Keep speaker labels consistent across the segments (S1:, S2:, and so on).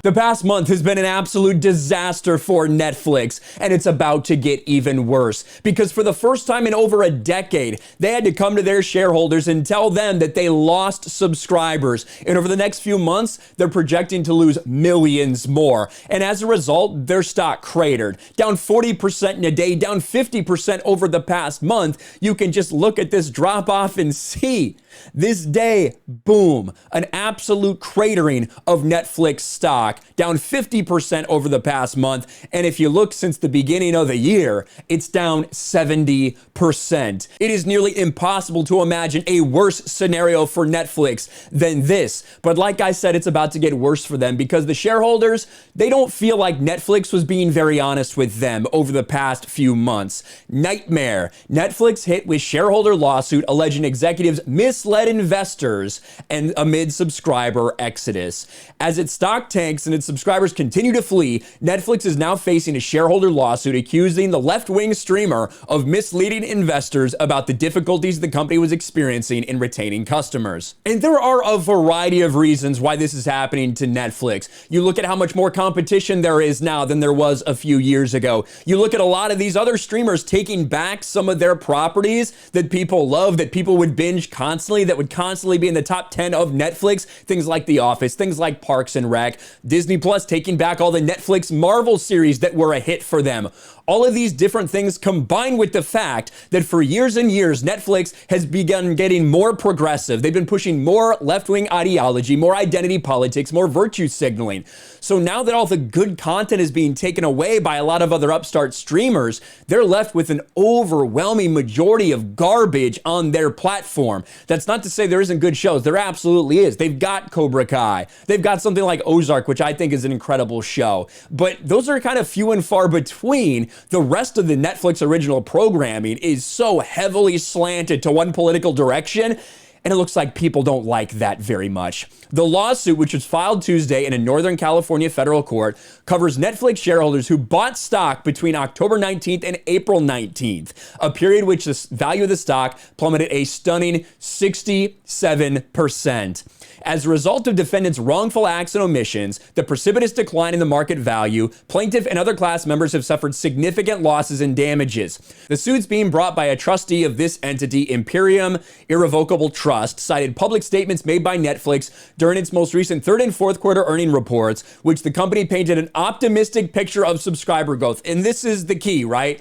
S1: The past month has been an absolute disaster for Netflix, and it's about to get even worse. Because for the first time in over a decade, they had to come to their shareholders and tell them that they lost subscribers. And over the next few months, they're projecting to lose millions more. And as a result, their stock cratered. Down 40% in a day, down 50% over the past month. You can just look at this drop off and see. This day, boom, an absolute cratering of Netflix stock, down 50% over the past month. And if you look since the beginning of the year, it's down 70%. It is nearly impossible to imagine a worse scenario for Netflix than this. But like I said, it's about to get worse for them because the shareholders, they don't feel like Netflix was being very honest with them over the past few months. Nightmare. Netflix hit with shareholder lawsuit alleging executives misled investors and amid subscriber exodus. As its stock tanks and its subscribers continue to flee, Netflix is now facing a shareholder lawsuit accusing the left-wing streamer of misleading investors about the difficulties the company was experiencing in retaining customers. And there are a variety of reasons why this is happening to Netflix. You look at how much more competition there is now than there was a few years ago. You look at a lot of these other streamers taking back some of their properties that people love, that people would binge constantly, that would constantly be in the top 10 of Netflix. Things like The Office, things like Parks and Rec, Disney Plus taking back all the Netflix Marvel series that were a hit for them. All of these different things combined with the fact that for years and years, Netflix has begun getting more progressive. They've been pushing more left-wing ideology, more identity politics, more virtue signaling. So now that all the good content is being taken away by a lot of other upstart streamers, they're left with an overwhelming majority of garbage on their platform. That's not to say there isn't good shows. There absolutely is. They've got Cobra Kai. They've got something like Ozark, which I think is an incredible show. But those are kind of few and far between. The rest of the Netflix original programming is so heavily slanted to one political direction, and it looks like people don't like that very much. The lawsuit, which was filed Tuesday in a Northern California federal court, covers Netflix shareholders who bought stock between October 19th and April 19th, a period which the value of the stock plummeted a stunning 67%. As a result of defendants' wrongful acts and omissions, the precipitous decline in the market value, plaintiff and other class members have suffered significant losses and damages. The suit's being brought by a trustee of this entity, Imperium Irrevocable Trust, cited public statements made by Netflix during its most recent third and fourth quarter earning reports, which the company painted an optimistic picture of subscriber growth. And this is the key, right?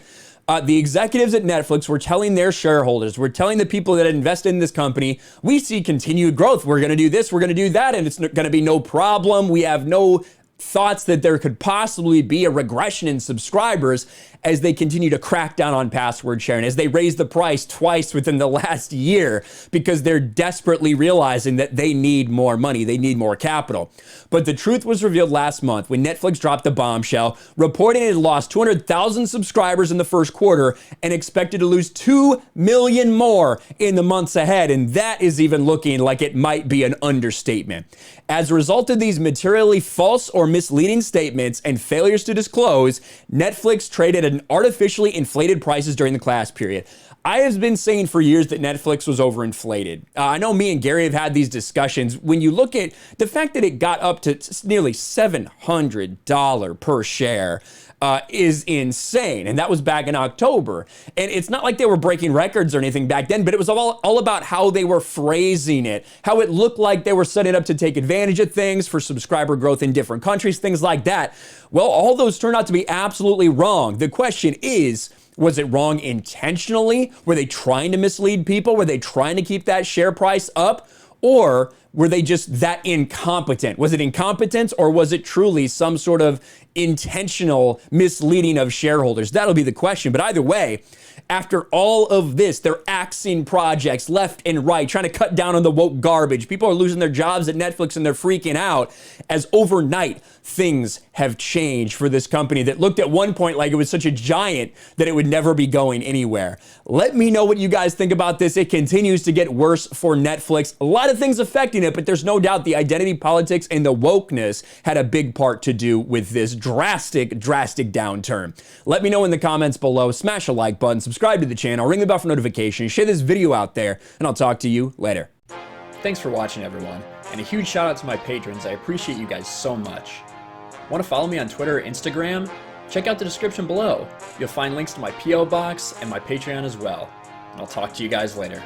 S1: The executives at Netflix were telling their shareholders, we're telling the people that invested in this company, we see continued growth. We're going to do this, we're going to do that, and it's going to be no problem. We have no thoughts that there could possibly be a regression in subscribers as they continue to crack down on password sharing, as they raise the price twice within the last year because they're desperately realizing that they need more money, they need more capital. But the truth was revealed last month when Netflix dropped the bombshell, reporting it had lost 200,000 subscribers in the first quarter and expected to lose 2 million more in the months ahead. And that is even looking like it might be an understatement. As a result of these materially false or misleading statements and failures to disclose, Netflix traded at artificially inflated prices during the class period. I have been saying for years that Netflix was overinflated. I know me and Gary have had these discussions. When you look at the fact that it got up to nearly $700 per share, is insane. And that was back in October. And it's not like they were breaking records or anything back then, but it was all about how they were phrasing it, how it looked like they were setting up to take advantage of things for subscriber growth in different countries, things like that. Well, all those turned out to be absolutely wrong. The question is, was it wrong intentionally? Were they trying to mislead people? Were they trying to keep that share price up? Or were they just that incompetent? Was it incompetence, or was it truly some sort of intentional misleading of shareholders? That'll be the question. But either way, after all of this, they're axing projects left and right, trying to cut down on the woke garbage. People are losing their jobs at Netflix and they're freaking out as overnight things have changed for this company that looked at one point like it was such a giant that it would never be going anywhere. Let me know what you guys think about this. It continues to get worse for Netflix. A lot of things affecting it, but there's no doubt the identity politics and the wokeness had a big part to do with this drastic downturn. Let me know in the comments below. Smash a like button, subscribe to the channel, ring the bell for notifications, share this video out there, and I'll talk to you later. Thanks for watching, everyone, and a huge shout out to my patrons. I appreciate you guys so much. Want to follow me on Twitter or Instagram? Check out the description below. You'll find links to my P.O. box and my Patreon as well. And I'll talk to you guys later.